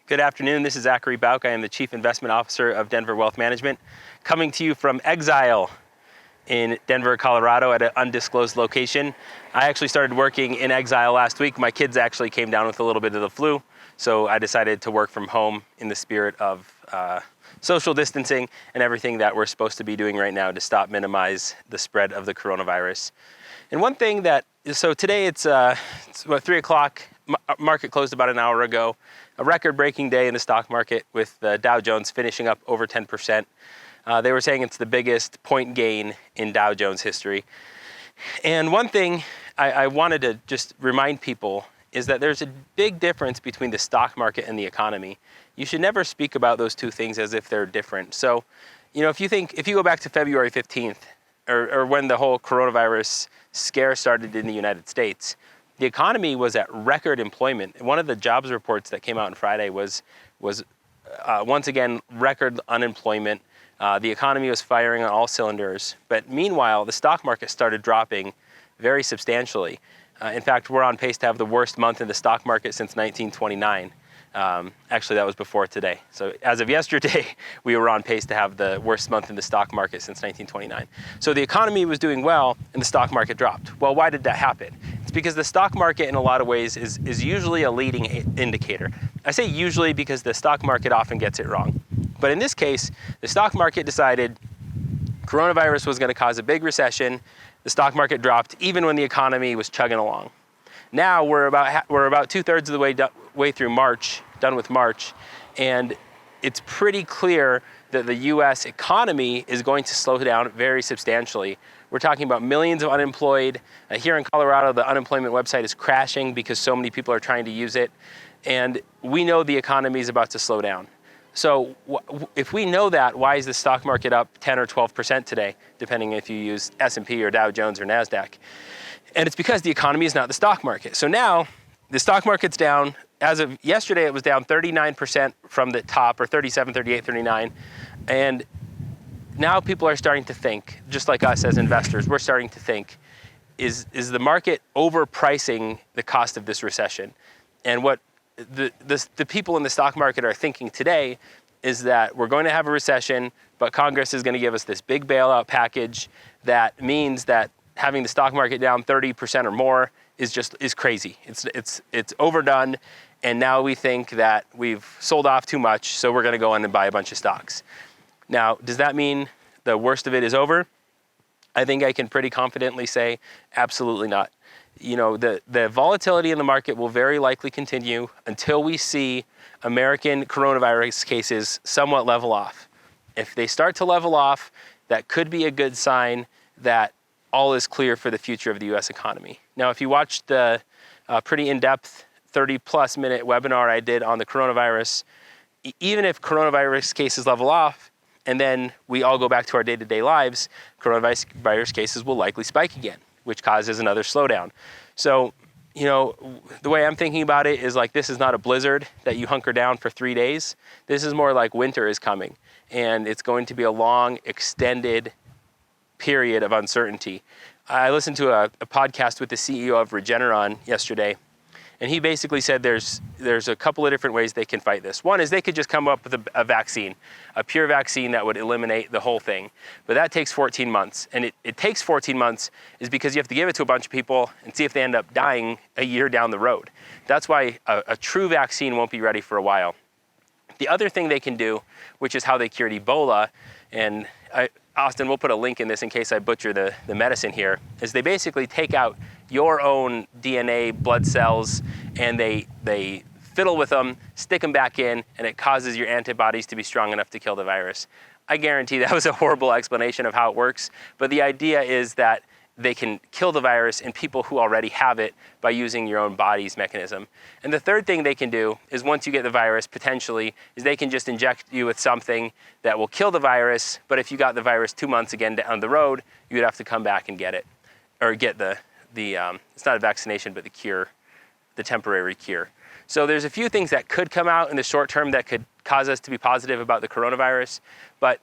Good afternoon. This is Zachary Bauk. I am the Chief Investment Officer of Denver Wealth Management, coming to you from exile in Denver, Colorado at an undisclosed location. I actually started working in exile last week. My kids actually came down with a little bit of the flu, so I decided to work from home in the spirit of social distancing and everything that we're supposed to be doing right now to minimize the spread of the coronavirus. And one thing so today it's about 3 o'clock, market closed about an hour ago, a record-breaking day in the stock market with the Dow Jones finishing up over 10%. They were saying it's the biggest point gain in Dow Jones history. And one thing I wanted to just remind people is that there's a big difference between the stock market and the economy. You should never speak about those two things as if they're different. So, if you go back to February 15th, or when the whole coronavirus scare started in the United States, the economy was at record employment. One of the jobs reports that came out on Friday was once again record unemployment. The economy was firing on all cylinders. But meanwhile, the stock market started dropping very substantially. In fact, we're on pace to have the worst month in the stock market since 1929. Actually, that was before today. So as of yesterday, we were on pace to have the worst month in the stock market since 1929. So the economy was doing well and the stock market dropped. Well, why did that happen? It's because the stock market in a lot of ways is usually a leading indicator. I say usually because the stock market often gets it wrong. But in this case, the stock market decided coronavirus was going to cause a big recession. The stock market dropped even when the economy was chugging along. Now we're about 2/3 of the way through March, done with March, and it's pretty clear that the U.S. economy is going to slow down very substantially. We're talking about millions of unemployed. Here in Colorado, the unemployment website is crashing because so many people are trying to use it, and we know the economy is about to slow down. So if we know that, why is the stock market up 10 or 12% today, depending if you use S&P or Dow Jones or NASDAQ? And it's because the economy is not the stock market. So now the stock market's down. As of yesterday, it was down 39% from the top, or 37, 38, 39. And now people are starting to think, just like us as investors, we're starting to think, is the market overpricing the cost of this recession? And what the people in the stock market are thinking today is that we're going to have a recession, but Congress is going to give us this big bailout package that means that having the stock market down 30% or more is crazy. It's overdone, and now we think that we've sold off too much, so we're going to go in and buy a bunch of stocks. Now, does that mean the worst of it is over? I think I can pretty confidently say absolutely not. The volatility in the market will very likely continue until we see American coronavirus cases somewhat level off. If they start to level off, that could be a good sign that all is clear for the future of the U.S. economy. Now, if you watched the pretty in-depth 30-plus minute webinar I did on the coronavirus, even if coronavirus cases level off and then we all go back to our day-to-day lives, coronavirus cases will likely spike again, which causes another slowdown. So, the way I'm thinking about it is like this is not a blizzard that you hunker down for 3 days. This is more like winter is coming, and it's going to be a long, extended period of uncertainty. I listened to a podcast with the CEO of Regeneron yesterday, and he basically said there's a couple of different ways they can fight this. One is they could just come up with a vaccine, a pure vaccine that would eliminate the whole thing. But that takes 14 months. And it takes 14 months is because you have to give it to a bunch of people and see if they end up dying a year down the road. That's why a true vaccine won't be ready for a while. The other thing they can do, which is how they cured Ebola, and Austin, we'll put a link in this in case I butcher the medicine here, is they basically take out your own DNA, blood cells, and they fiddle with them, stick them back in, and it causes your antibodies to be strong enough to kill the virus. I guarantee that was a horrible explanation of how it works, but the idea is that they can kill the virus in people who already have it by using your own body's mechanism. And the third thing they can do is once you get the virus, potentially, is they can just inject you with something that will kill the virus, but if you got the virus 2 months again down the road, you would have to come back and get it, or get the it's not a vaccination, but the cure, the temporary cure. So there's a few things that could come out in the short term that could cause us to be positive about the coronavirus, but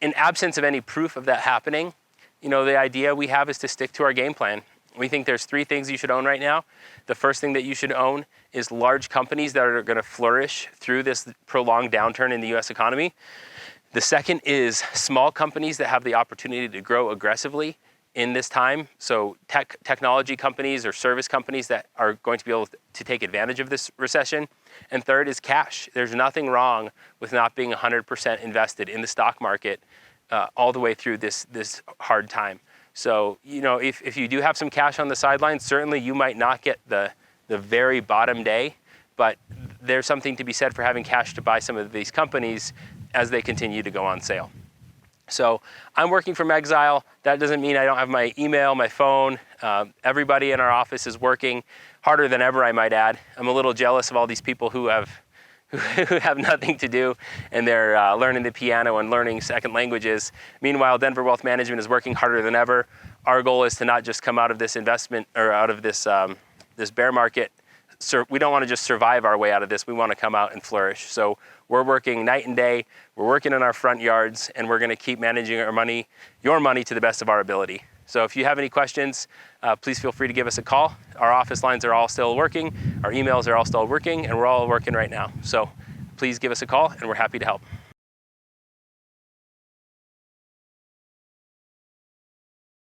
in absence of any proof of that happening, the idea we have is to stick to our game plan. We think there's 3 things you should own right now. The first thing that you should own is large companies that are going to flourish through this prolonged downturn in the US economy. The second is small companies that have the opportunity to grow aggressively in this time. So technology companies or service companies that are going to be able to take advantage of this recession. And third is cash. There's nothing wrong with not being 100% invested in the stock market all the way through this hard time. So, you know, if you do have some cash on the sidelines, certainly you might not get the very bottom day, but there's something to be said for having cash to buy some of these companies as they continue to go on sale. So I'm working from exile. That doesn't mean I don't have my email, my phone. Everybody in our office is working harder than ever, I might add. I'm a little jealous of all these people who have nothing to do, and they're learning the piano and learning second languages. Meanwhile, Denver Wealth Management is working harder than ever. Our goal is to not just come out of this investment or out of this this bear market. We don't want to just survive our way out of this. We want to come out and flourish. So we're working night and day. We're working in our front yards, and we're going to keep managing our money, your money, to the best of our ability. So if you have any questions, please feel free to give us a call. Our office lines are all still working. Our emails are all still working, and we're all working right now. So please give us a call, and we're happy to help.